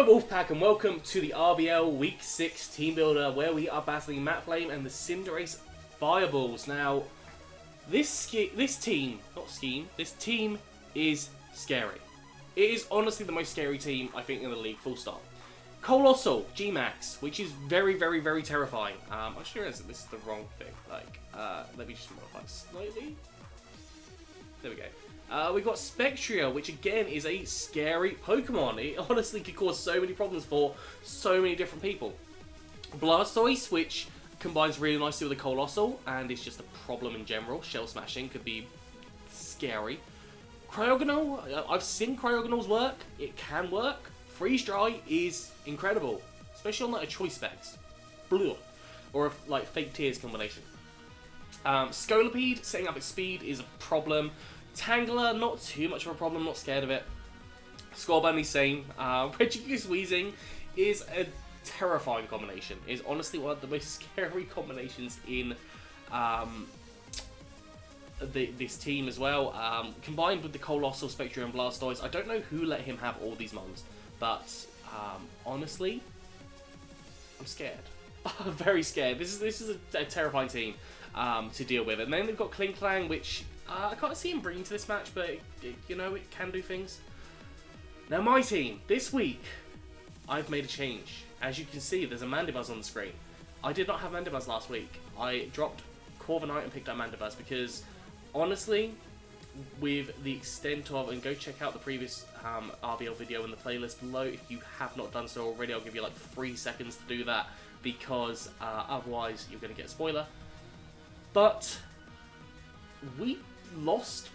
Hello Wolfpack and welcome to the RBL Week 6 Team Builder where we are battling Matt Flame and the Cinderace Fireballs. Now, this team is scary. It is honestly the most scary team I think in the league, full stop. Colossal, G-Max, which is very, very, very terrifying. I just realized that this is the wrong thing. Let me just modify it slightly. There we go. We've got Spectria, which again is a scary Pokemon. It honestly could cause so many problems for so many different people. Blastoise, which combines really nicely with a Colossal, and is just a problem in general. Shell Smashing could be scary. Cryogonal, I've seen Cryogonals work. It can work. Freeze Dry is incredible, especially on like a Choice Specs. Or a like Fake Tears combination. Scolipede, setting up its speed is a problem. Tangler, not too much of a problem, not scared of it. Scorbunny, the same. Regigigas Weezing is a terrifying combination. It is honestly one of the most scary combinations in this team as well. Combined with the Colossal, Spectre, and Blastoise, I don't know who let him have all these mons, but honestly, I'm scared. I'm very scared. This is a terrifying team to deal with. And then they've got Klinklang, which I can't see him bringing to this match, but you know, it can do things. Now my team, this week, I've made a change. As you can see, there's a Mandibuzz on the screen. I did not have Mandibuzz last week. I dropped Corviknight and picked up Mandibuzz because, honestly, with the extent of, and go check out the previous RBL video in the playlist below if you have not done so already. I'll give you like 3 seconds to do that because otherwise you're going to get a spoiler. But we lost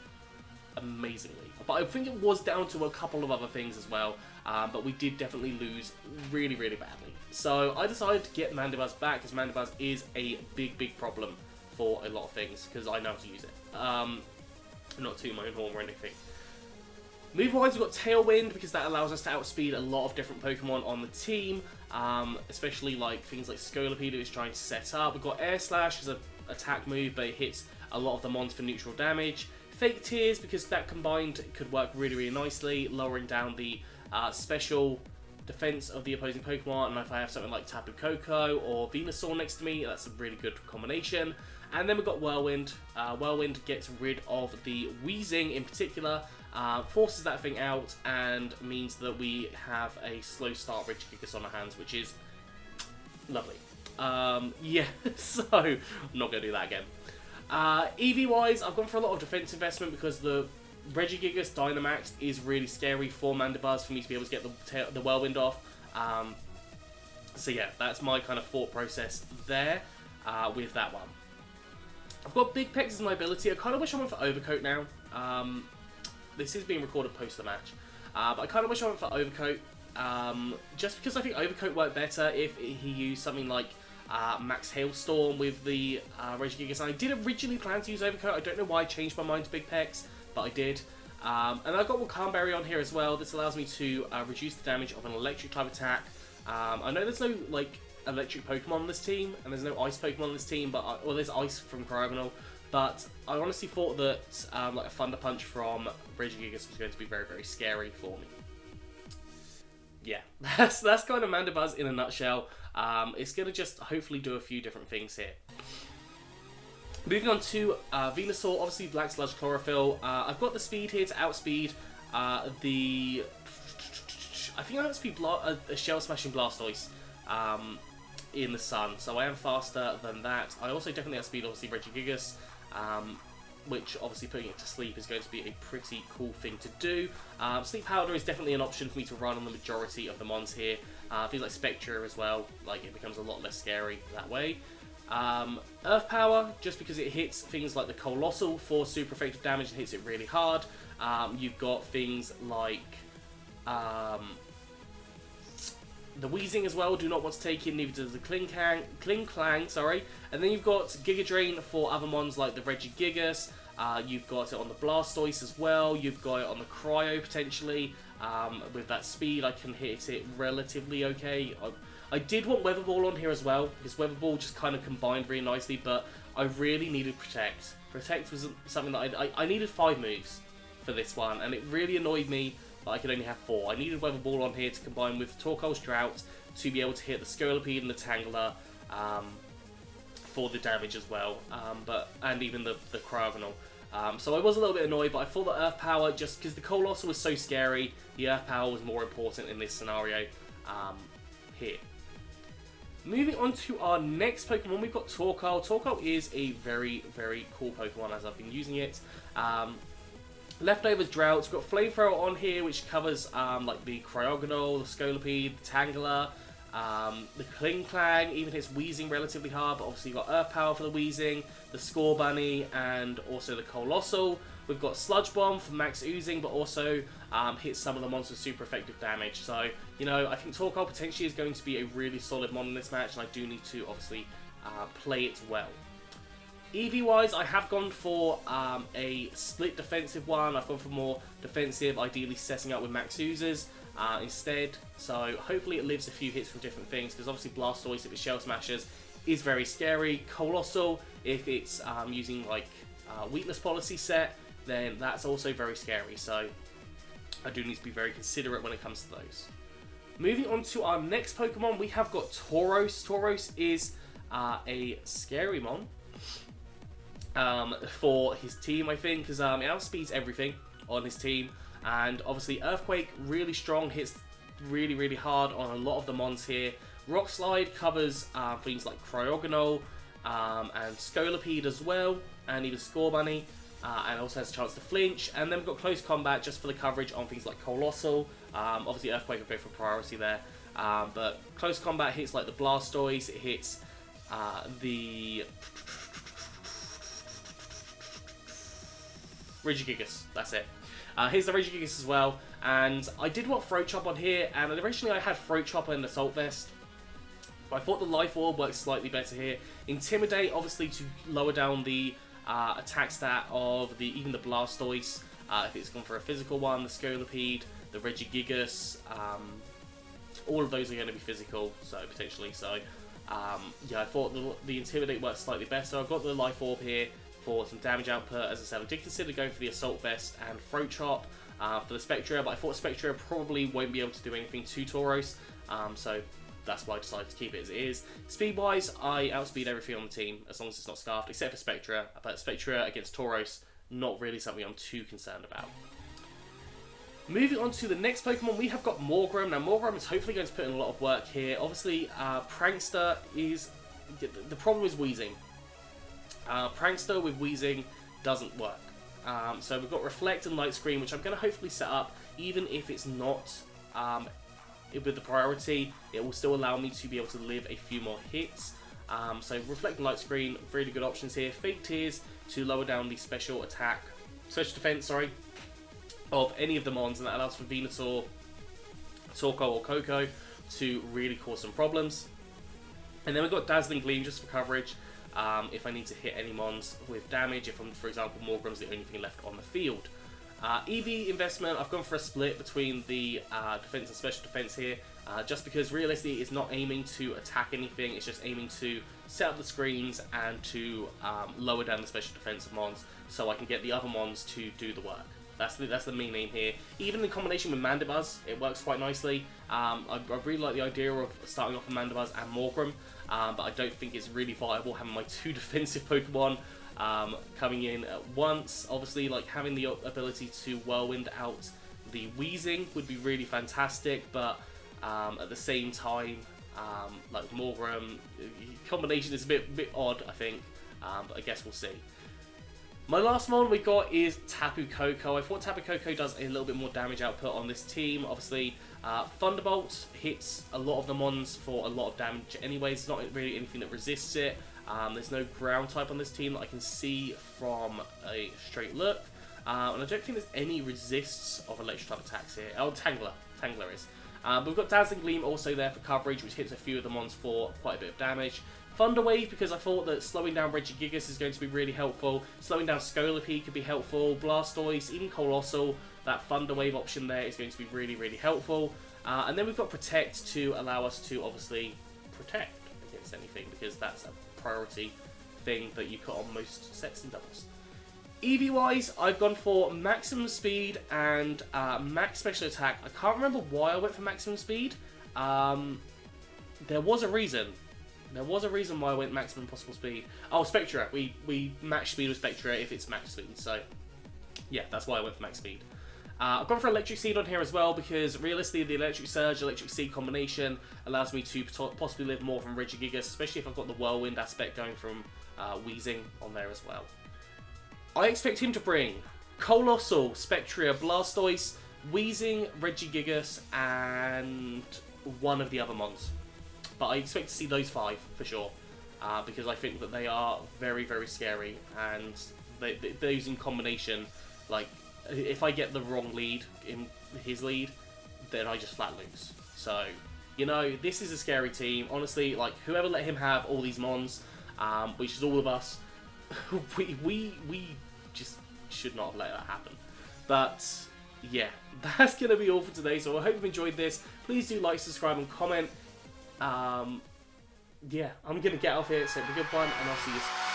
amazingly, but I think it was down to a couple of other things as well, but we did definitely lose really, really badly. So I decided to get Mandibuzz back, because Mandibuzz is a big problem for a lot of things, because I know how to use it. Not to my own horn or anything. Move-wise, we've got Tailwind, because that allows us to outspeed a lot of different Pokemon on the team, especially like things like Scolipede, who is trying to set up. We've got Air Slash as an attack move, but it hits a lot of the mons for neutral damage. Fake Tears, because that combined could work really, really nicely, lowering down the special defense of the opposing Pokemon. And if I have something like Tapu Koko or Venusaur next to me, that's a really good combination. And then we've got Whirlwind. Whirlwind gets rid of the Weezing in particular, forces that thing out, and means that we have a slow start Regigigas on our hands, which is lovely. Yeah, so I'm not going to do that again. EV-wise, I've gone for a lot of defense investment because the Regigigas Dynamax is really scary for Mandibuzz for me to be able to get the Whirlwind off. So yeah, that's my kind of thought process there with that one. I've got Big Pex as my ability. I kind of wish I went for Overcoat now. This is being recorded post the match. But I kind of wish I went for Overcoat. Just because I think Overcoat worked better if he used something like Max Hailstorm with the Regigigas. I did originally plan to use Overcoat. I don't know why I changed my mind to Big Pex, but I did. And I've got Wakhan Berry on here as well. This allows me to reduce the damage of an electric type attack. I know there's no like electric Pokemon on this team, and there's no ice Pokemon on this team, but well, there's ice from Cryogonal. But I honestly thought that like a Thunder Punch from Regigigas was going to be very, very scary for me. Yeah, that's kind of Mandibuzz in a nutshell. It's going to just hopefully do a few different things here. Moving on to Venusaur, obviously Black Sludge Chlorophyll. I've got the speed here to outspeed I think I outspeed a Shell Smashing Blastoise in the sun, so I am faster than that. I also definitely outspeed obviously Regigigas, which obviously putting it to sleep is going to be a pretty cool thing to do. Sleep Powder is definitely an option for me to run on the majority of the mons here. Things like Spectre as well, like it becomes a lot less scary that way. Earth Power, just because it hits things like the Colossal for super effective damage and hits it really hard. You've got things like the Weezing as well, do not want to take in, neither does the Klinklang, sorry. And then you've got Giga Drain for other mons like the Regigigas. You've got it on the Blastoise as well. You've got it on the Cryo potentially. With that speed, I can hit it relatively okay. I did want Weather Ball on here as well, because Weather Ball just kind of combined really nicely, but I really needed Protect. Protect was something that I needed 5 moves for this one, and it really annoyed me but I could only have 4. I needed Weather Ball on here to combine with Torquel's Drought to be able to hit the Scolipede and the Tangler for the damage as well, and even the Cryogonal. So I was a little bit annoyed, but I thought that Earth Power, just because the Colossal was so scary, the Earth Power was more important in this scenario here. Moving on to our next Pokemon, we've got Torquel. Torquel is a very, very cool Pokemon as I've been using it. Leftovers Droughts, we've got Flamethrower on here, which covers like the Cryogonal, the Scolipede, the Tangler, the Klinklang, even hits Weezing relatively hard, but obviously you've got Earth Power for the Weezing, the Scorbunny, and also the Colossal. We've got Sludge Bomb for max oozing, but also hits some of the monsters super effective damage. So, you know, I think Torquel potentially is going to be a really solid mon in this match, and I do need to obviously play it well. EV-wise, I have gone for a split defensive one. I've gone for more defensive, ideally setting up with max oozers instead. So hopefully it lives a few hits from different things, because obviously Blastoise, if it Shell Smashes, is very scary. Colossal, if it's using like Weakness Policy set, then that's also very scary. So I do need to be very considerate when it comes to those. Moving on to our next Pokemon, we have got Tauros. Tauros is a scary mon for his team, I think, because it outspeeds everything on his team. And obviously Earthquake, really strong, hits really, really hard on a lot of the mons here. Rock Slide covers things like Cryogonal and Scolipede as well, and even Scorbunny, and also has a chance to flinch. And then we've got Close Combat just for the coverage on things like Colossal. Obviously Earthquake will go for priority there, but Close Combat hits like the Blastoise, it hits the Regigigas, that's it. Here's the Regigigas as well, and I did want Throat Chop on here, and originally I had Throat Chopper and Assault Vest, but I thought the Life Orb works slightly better here. Intimidate, obviously, to lower down the attack stat of even the Blastoise, if it's gone for a physical one, the Scolipede, the Regigigas, all of those are going to be physical, so potentially, so yeah, I thought the Intimidate works slightly better. I've got the Life Orb here for some damage output. As I said, I did consider going for the Assault Vest and Throat Chop for the Spectra, but I thought Spectra probably won't be able to do anything to Tauros, so that's why I decided to keep it as it is. Speed-wise, I outspeed everything on the team, as long as it's not Scarfed, except for Spectra, but Spectra against Tauros, not really something I'm too concerned about. Moving on to the next Pokemon, we have got Morgrem. Now, Morgrem is hopefully going to put in a lot of work here. Obviously, Prankster is... the problem is Weezing. Prankster with Weezing doesn't work. So we've got Reflect and Light Screen, which I'm going to hopefully set up, even if it's not with the priority, it will still allow me to be able to live a few more hits. So Reflect and Light Screen, really good options here. Fake Tears to lower down the special defense, of any of the mons, and that allows for Venusaur, Torquel or Coco to really cause some problems. And then we've got Dazzling Gleam just for coverage, if I need to hit any mons with damage, if, for example, Morgrem's the only thing left on the field. EV investment, I've gone for a split between the defense and special defense here, just because realistically it's not aiming to attack anything, it's just aiming to set up the screens and to lower down the special defense of mons, so I can get the other mons to do the work. That's the main aim here. Even in combination with Mandibuzz, it works quite nicely. I really like the idea of starting off with Mandibuzz and Morgrem, but I don't think it's really viable having my two defensive Pokemon coming in at once. Obviously, like having the ability to Whirlwind out the Weezing would be really fantastic, but at the same time, like Morgrem, combination is a bit odd, I think, but I guess we'll see. My last one we got is Tapu Koko. I thought Tapu Koko does a little bit more damage output on this team. Obviously, Thunderbolt hits a lot of the mons for a lot of damage anyways. It's not really anything that resists it. There's no ground type on this team that I can see from a straight look. And I don't think there's any resists of electric type attacks here. Oh, Tangler is. But we've got Dazzling Gleam also there for coverage, which hits a few of the mons for quite a bit of damage. Thunder Wave, because I thought that slowing down Regigigas is going to be really helpful. Slowing down Scolipede could be helpful. Blastoise, even Colossal, that Thunder Wave option there is going to be really, really helpful. And then we've got Protect to allow us to obviously protect against anything, because that's a priority thing that you put on most sets and doubles. EV-wise, I've gone for maximum speed and max special attack. I can't remember why I went for maximum speed. There was a reason. There was a reason why I went maximum possible speed. Oh, Spectra. We match speed with Spectra if it's max speed. So, yeah, that's why I went for max speed. I've gone for Electric Seed on here as well because realistically the Electric Surge, Electric Seed combination allows me to possibly live more from Regigigas, especially if I've got the Whirlwind aspect going from Wheezing on there as well. I expect him to bring Colossal, Spectria, Blastoise, Wheezing, Regigigas, and one of the other mons. But I expect to see those 5 for sure, because I think that they are very, very scary, and those in combination, like, if I get the wrong lead in his lead, then I just flat lose. So, you know, this is a scary team. Honestly, like, whoever let him have all these mons, which is all of us, we just should not have let that happen. But, yeah, that's going to be all for today. So I hope you've enjoyed this. Please do like, subscribe, and comment. Yeah, I'm going to get off here. So have a good one, and I'll see you soon.